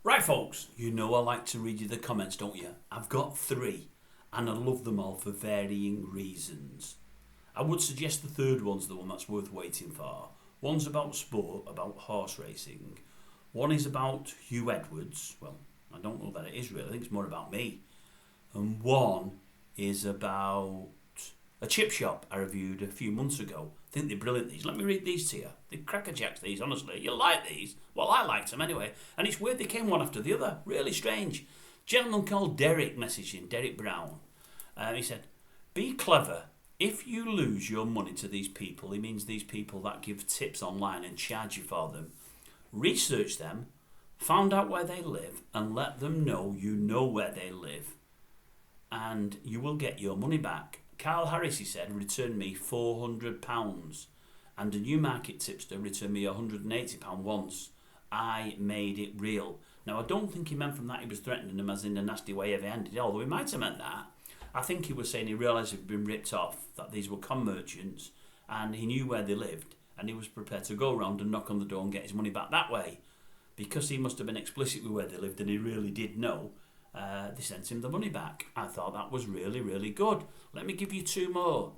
Right, folks, you know I like to read you the comments, don't you? I've got three, and I love them all for varying reasons. I would suggest the third one's the one that's worth waiting for. One's about sport, about horse racing. One is about Hugh Edwards. Well, I don't know that it is really, I think it's more about me. And one is about a chip shop I reviewed a few months ago. I think they're brilliant, these. Let me read these to you. They're crackerjacks, these, honestly. You'll like these. Well, I liked them anyway. And it's weird they came one after the other. Really strange. Gentleman called Derek messaging, Derek Brown. He said, be clever. If you lose your money to these people, he means these people that give tips online and charge you for them. Research them, find out where they live, and let them know you know where they live. And you will get your money back. Carl Harris, he said, returned me £400, and a Newmarket tipster returned me £180 once. I made it real. Now, I don't think he meant from that he was threatening them as in a nasty way heavy-handed, although he might have meant that. I think he was saying he realised he'd been ripped off, that these were con merchants, and he knew where they lived, and he was prepared to go around and knock on the door and get his money back that way. Because he must have been explicit with where they lived, and he really did know, they sent him the money back. I thought that was really, really good. Let me give you two more.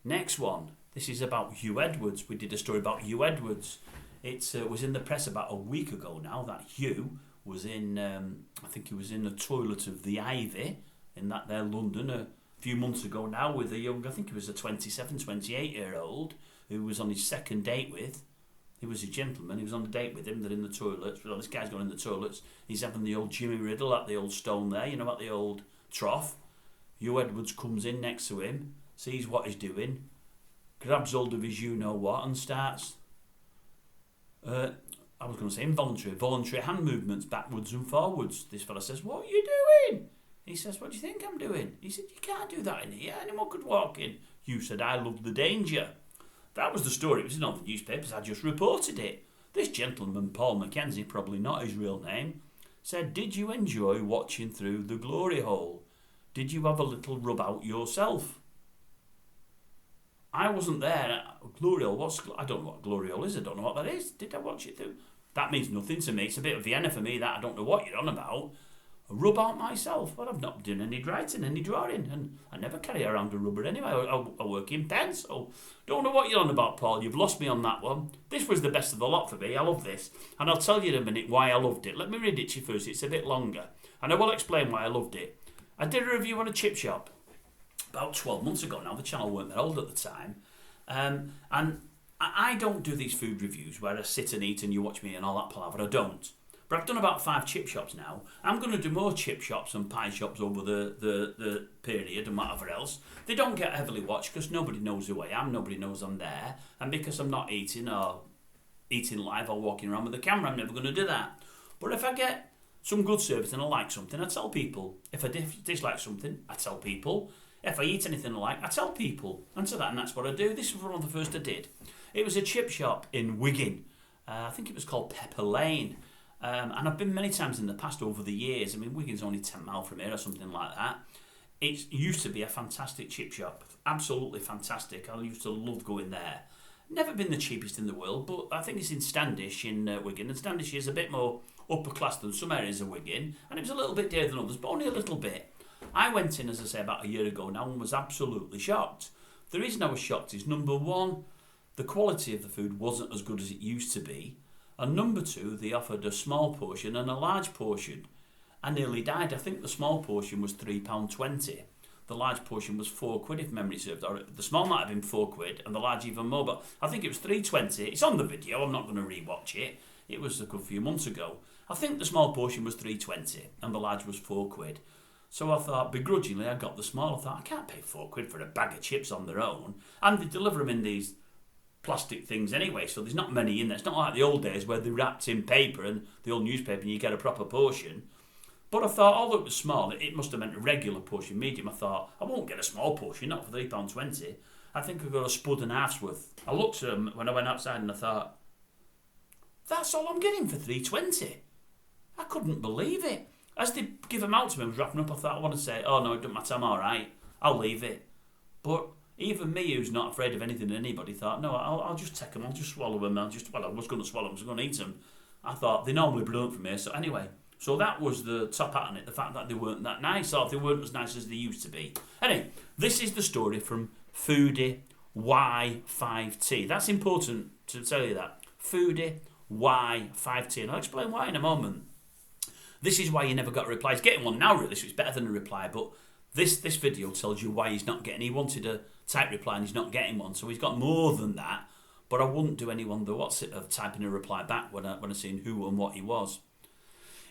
Next one. This is about Hugh Edwards. We did a story about Hugh Edwards. It was in the press about a week ago now that Hugh was in, I think he was in the toilet of the Ivy in that there London a few months ago now with a young, I think he was a 27, 28-year-old who was on his second date with. He was a gentleman. He was on a date with him. They're in the toilets. Well, this guy's gone in the toilets. He's having the old Jimmy Riddle at the old stone there, you know, at the old trough. Hugh Edwards comes in next to him, sees what he's doing, grabs hold of his you-know-what and starts, I was going to say voluntary hand movements backwards and forwards. This fella says, what are you doing? He says, what do you think I'm doing? He said, you can't do that in here. Anyone could walk in. Hugh said, I love the danger. That was the story. It was in all the newspapers. I just reported it. This gentleman, Paul Mackenzie, probably not his real name, said, did you enjoy watching through the glory hole? Did you have a little rub out yourself? I wasn't there. Glory hole, I don't know what glory hole is. I don't know what that is. Did I watch it through? That means nothing to me. It's a bit of Vienna for me, that. I don't know what you're on about. Rub out myself. Well, I've not done any writing, any drawing, and I never carry around a rubber anyway. I work in pencil. Don't know what you're on about, Paul. You've lost me on that one. This was the best of the lot for me. I love this. And I'll tell you in a minute why I loved it. Let me read it to you first. It's a bit longer. And I will explain why I loved it. I did a review on a chip shop about 12 months ago now. The channel weren't that old at the time. And I don't do these food reviews where I sit and eat and you watch me and all that palaver. I don't. But I've done about 5 chip shops now. I'm going to do more chip shops and pie shops over the period and whatever else. They don't get heavily watched because nobody knows who I am. Nobody knows I'm there. And because I'm not eating live or walking around with a camera, I'm never going to do that. But if I get some good service and I like something, I tell people. If I dislike something, I tell people. If I eat anything I like, I tell people. And that's what I do. This was one of the first I did. It was a chip shop in Wigan. I think it was called Pepper Lane. And I've been many times in the past over the years. I mean, Wigan's only 10 miles from here or something like that. It used to be a fantastic chip shop. Absolutely fantastic. I used to love going there. Never been the cheapest in the world, but I think it's in Standish in Wigan. And Standish is a bit more upper class than some areas of Wigan. And it was a little bit dearer than others, but only a little bit. I went in, as I say, about a year ago now and was absolutely shocked. The reason I was shocked is, number one, the quality of the food wasn't as good as it used to be. And number two, they offered a small portion and a large portion. I nearly died. I think the small portion was £3.20. The large portion was £4 if memory serves. Or the small might have been £4 and the large even more, but I think it was £3.20. It's on the video. I'm not going to rewatch it. It was a good few months ago. I think the small portion was £3.20 and the large was £4. So I thought, begrudgingly, I got the small. I thought, I can't pay £4 for a bag of chips on their own. And they deliver them in these plastic things anyway, so there's not many in there. It's not like the old days where they're wrapped in paper and the old newspaper and you get a proper portion. But I thought, although it was small, it must have meant a regular portion, medium. I thought, I won't get a small portion, not for £3.20. I think I got a spud and a half's worth. I looked at them when I went outside and I thought, that's all I'm getting for £3.20. I couldn't believe it. As they give them out to me, I was wrapping up, I thought, I want to say, oh no, it doesn't matter, I'm alright. I'll leave it. But even me, who's not afraid of anything and anybody, thought, no, I'll just take them, I'll just swallow them, I was going to swallow them, I was going to eat them. I thought, they're normally brilliant for me, so anyway, So that was the top hat on it, the fact that they weren't that nice, or they weren't as nice as they used to be. Anyway, this is the story from Foodie Y5T. That's important to tell you that. Foodie Y5T. And I'll explain why in a moment. This is why you never got a reply. He's getting one now, really, so it's better than a reply. But this video tells you why he's not getting. He wanted a type reply and he's not getting one. So he's got more than that. But I wouldn't do anyone the what's it of typing a reply back when I seen who and what he was.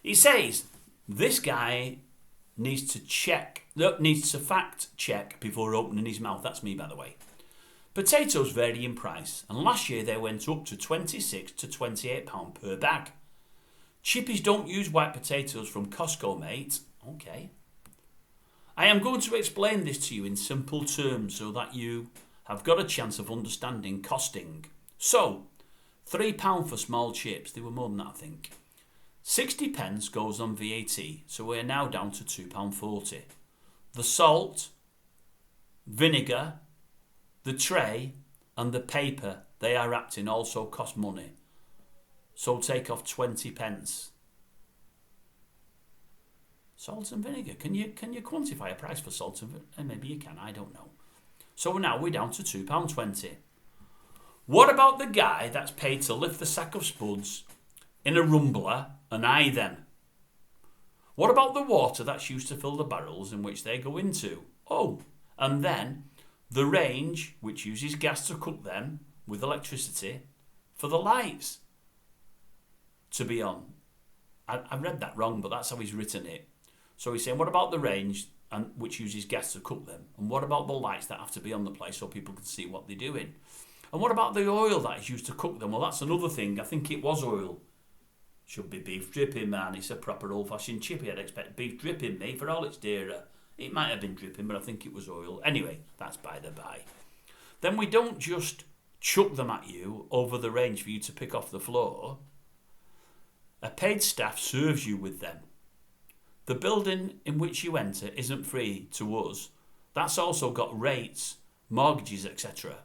He says this guy needs to fact check before opening his mouth. That's me, by the way. Potatoes vary in price, and last year they went up to £26 to £28 per bag. Chippies don't use white potatoes from Costco, mate. Okay. I am going to explain this to you in simple terms so that you have got a chance of understanding costing. So, £3 for small chips. They were more than that, I think. 60p goes on VAT, so we're now down to £2.40. The salt, vinegar, the tray and the paper they are wrapped in also cost money. So take off 20p. Salt and vinegar. Can you quantify a price for salt and vinegar? Maybe you can, I don't know. So now we're down to £2.20. What about the guy that's paid to lift the sack of spuds in a rumbler and eye them? What about the water that's used to fill the barrels in which they go into? Oh, and then the range, which uses gas to cook them with electricity, for the lights to be on. I read that wrong, but that's how he's written it. So he's saying, what about the range and which uses gas to cook them? And what about the lights that have to be on the place so people can see what they're doing? And what about the oil that is used to cook them? Well, that's another thing. I think it was oil. Should be beef dripping, man. It's a proper old-fashioned chippy. I'd expect beef dripping, mate, for all its dearer. It might have been dripping, but I think it was oil. Anyway, that's by the by. Then we don't just chuck them at you over the range for you to pick off the floor. A paid staff serves you with them. The building in which you enter isn't free to us. That's also got rates, mortgages, etc.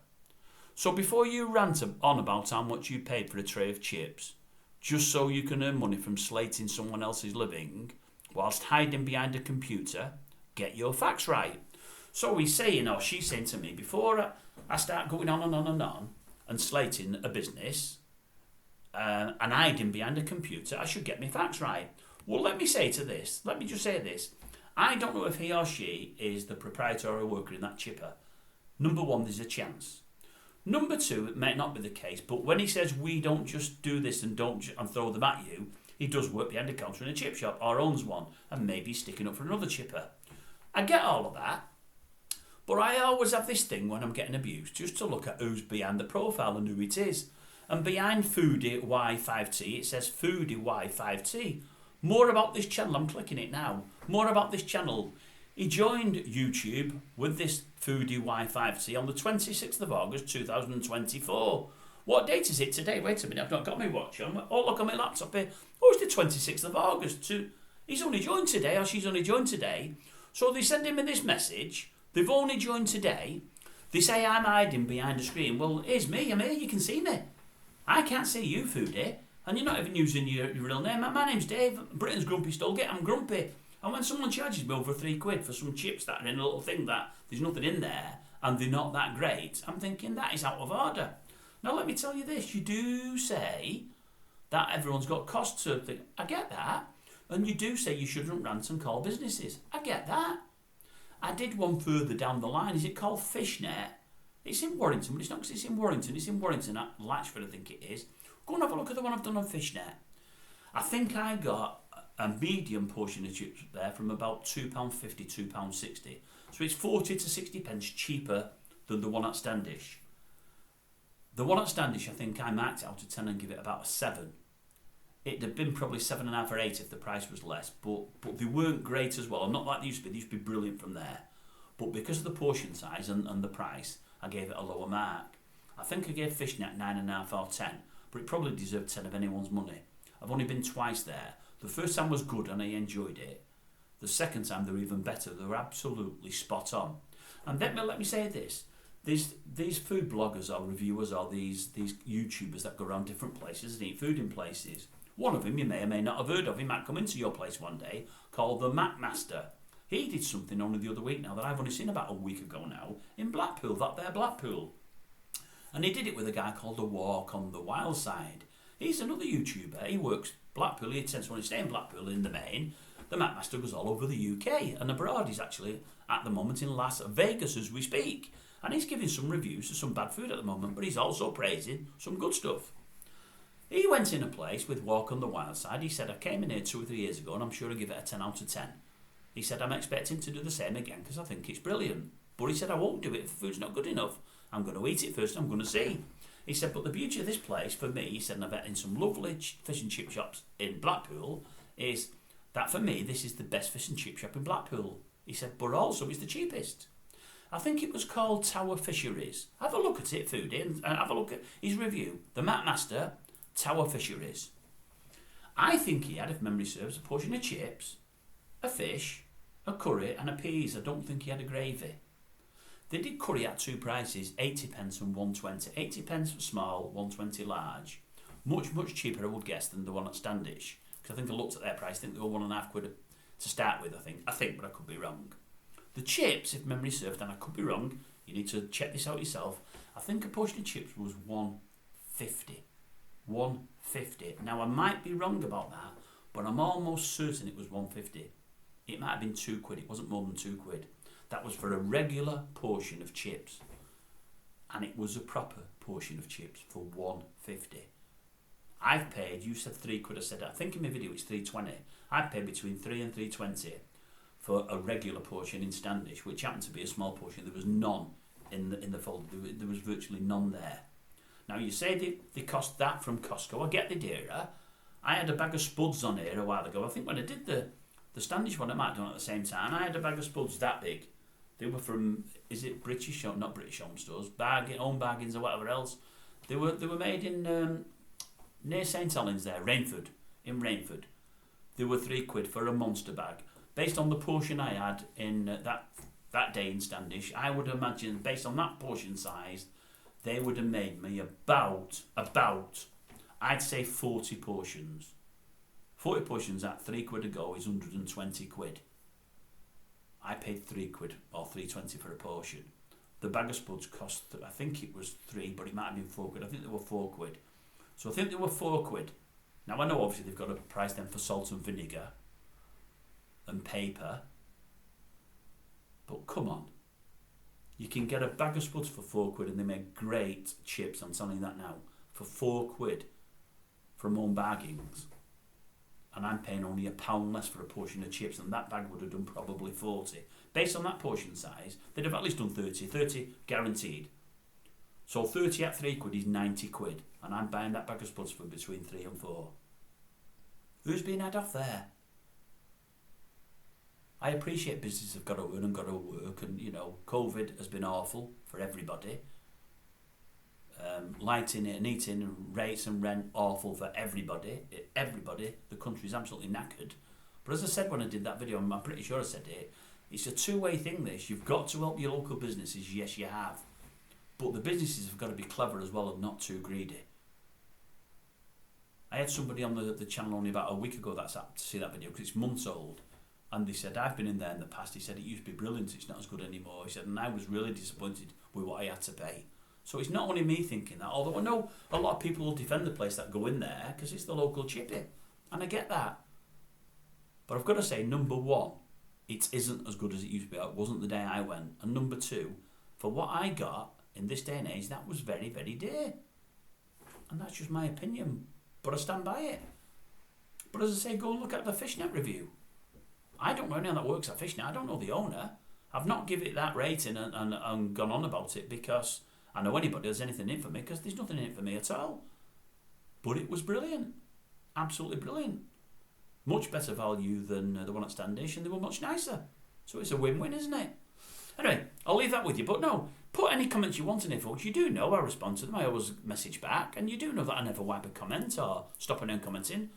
So before you rant on about how much you paid for a tray of chips, just so you can earn money from slating someone else's living, whilst hiding behind a computer, get your facts right. So he's saying, or she's saying to me, before I start going on and slating a business and hiding behind a computer, I should get my facts right. Well, let me just say this. I don't know if he or she is the proprietor or worker in that chipper. Number one, there's a chance. Number two, it may not be the case, but when he says we don't just do this and throw them at you, he does work behind a counter in a chip shop or owns one and maybe sticking up for another chipper. I get all of that, but I always have this thing when I'm getting abused just to look at who's behind the profile and who it is. And behind Foodie Y5T, it says Foodie Y5T. More about this channel, I'm clicking it now. More about this channel. He joined YouTube with this Foodie Y5T on the 26th of August 2024. What date is it today? Wait a minute, I've not got my watch on. Oh, look on my laptop here. Oh, it's the 26th of August. He's only joined today, or she's only joined today. So they send him this message. They've only joined today. They say I'm hiding behind a screen. Well, here's me. I'm here. You can see me. I can't see you, Foodie. And you're not even using your real name. My name's Dave. Britain's Grumpy Stolgate. I'm grumpy. And when someone charges me over £3 for some chips that are in a little thing that there's nothing in there and they're not that great, I'm thinking that is out of order. Now let me tell you this. You do say that everyone's got costs to think. I get that. And you do say you shouldn't rant and call businesses. I get that. I did one further down the line. Is it called Fishnet? It's in Warrington, but it's not because it's in Warrington. It's in Warrington at Latchford, I think it is. Go and have a look at the one I've done on Fishnet. I think I got a medium portion of chips there from about £2.50, £2.60. So it's 40 to 60 pence cheaper than the one at Standish. The one at Standish, I think I marked it out of 10 and give it about a 7. It'd have been probably 7.5 or 8 if the price was less, but they weren't great as well. I'm not like they used to be. They used to be brilliant from there. But because of the portion size and the price, I gave it a lower mark. I think I gave Fishnet 9.5 or 10, but it probably deserved 10 of anyone's money. I've only been twice there. The first time was good and I enjoyed it. The second time they were even better. They were absolutely spot on. And let me say this. These food bloggers or reviewers or these YouTubers that go around different places and eat food in places One of them you may or may not have heard of. He might come into your place one day, called the McMaster. He did something only the other week now that I've only seen about a week ago now in Blackpool, that there Blackpool. And he did it with a guy called The Walk on the Wild Side. He's another YouTuber. He works Blackpool. He tends to stay in Blackpool in the main. The McMaster goes all over the UK and abroad. He's actually at the moment in Las Vegas as we speak. And he's giving some reviews of some bad food at the moment, but he's also praising some good stuff. He went in a place with Walk on the Wild Side. He said, I came in here 2 or 3 years ago and I'm sure I'll give it a 10 out of 10. He said, I'm expecting to do the same again because I think it's brilliant. But he said, I won't do it if the food's not good enough. I'm going to eat it first and I'm going to see. He said, but the beauty of this place for me, he said, and I've had in some lovely fish and chip shops in Blackpool, is that for me, this is the best fish and chip shop in Blackpool. He said, but also it's the cheapest. I think it was called Tower Fisheries. Have a look at it, Foodie, and have a look at his review. The McMaster, Tower Fisheries. I think he had, if memory serves, a portion of chips, a fish, a curry and a peas. I don't think he had a gravy. They did curry at 2 prices, 80p and 120. 80p for small, 120 large. Much, much cheaper, I would guess, than the one at Standish. Because I think I looked at their price, I think they were £1.50 to start with, I think, but I could be wrong. The chips, if memory serves, and I could be wrong, you need to check this out yourself. I think a portion of chips was £1.50. £1.50. Now, I might be wrong about that, but I'm almost certain it was £1.50. It might have been £2. It wasn't more than £2. That was for a regular portion of chips. And it was a proper portion of chips for £1.50. I've paid, you said £3, I said, I think in my video it's £3.20. I've paid between £3 and £3.20 for a regular portion in Standish, which happened to be a small portion. There was none in the folder. There was virtually none there. Now you say they cost that from Costco. I get the dearer. I had a bag of spuds on here a while ago. I think when I did the Standish one, I might have done it at the same time. I had a bag of spuds that big. They were from, is it British, not British Home Stores, Home Bargains or whatever else. They were made in near St Helens there, Rainford, in Rainford. They were £3 for a monster bag. Based on the portion I had in that day in Standish, I would imagine, based on that portion size, they would have made me about, I'd say 40 portions. 40 portions at £3 a go is £120. I paid £3 or £3.20 for a portion. The bag of spuds cost, I think it was £3, but it might have been £4. I think they were £4. So I think they were £4. Now I know obviously they've got to price them for salt and vinegar and paper, but come on. You can get a bag of spuds for £4 and they make great chips, I'm telling you that now, for £4 from Home Bargains. And I'm paying only £1 less for a portion of chips, and that bag would have done probably 40. Based on that portion size, they'd have at least done 30 guaranteed. So 30 at £3 is £90, and I'm buying that bag of spuds for between 3 and 4. Who's being had off there? I appreciate businesses have got to earn and got to work, and COVID has been awful for everybody. Lighting and heating and rates and rent awful for everybody. The country's absolutely knackered. But as I said when I did that video, I'm pretty sure I said it, it's a two-way thing this. You've got to help your local businesses, yes you have. But the businesses have got to be clever as well and not too greedy. I had somebody on the channel only about a week ago that's up to see that video because it's months old. And they said, I've been in there in the past. He said, it used to be brilliant, it's not as good anymore. He said, and I was really disappointed with what I had to pay. So it's not only me thinking that, although I know a lot of people will defend the place that go in there because it's the local chippy. And I get that. But I've got to say, number one, it isn't as good as it used to be. It wasn't the day I went. And number two, for what I got in this day and age, that was very, very dear. And that's just my opinion. But I stand by it. But as I say, go and look at the Fishnet review. I don't know anyone that works at Fishnet. I don't know the owner. I've not given it that rating and gone on about it because I know anybody has anything in it for me because there's nothing in it for me at all. But it was brilliant. Absolutely brilliant. Much better value than the one at Standish, and they were much nicer. So it's a win-win, isn't it? Anyway, I'll leave that with you. But no, put any comments you want in it, folks. You do know I respond to them. I always message back. And you do know that I never wipe a comment or stop anyone commenting.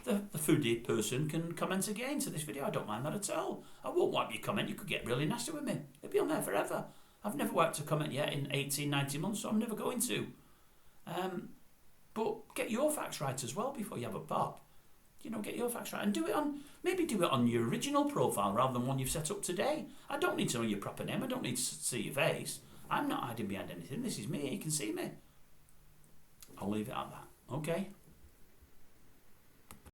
The foodie person can comment again to this video. I don't mind that at all. I won't wipe your comment. You could get really nasty with me. It'll be on there forever. I've never wiped a comment yet in 18, 19 months, so I'm never going to. But get your facts right as well before you have a pop. You know, get your facts right and do it on your original profile rather than one you've set up today. I don't need to know your proper name. I don't need to see your face. I'm not hiding behind anything. This is me. You can see me. I'll leave it at that. Okay?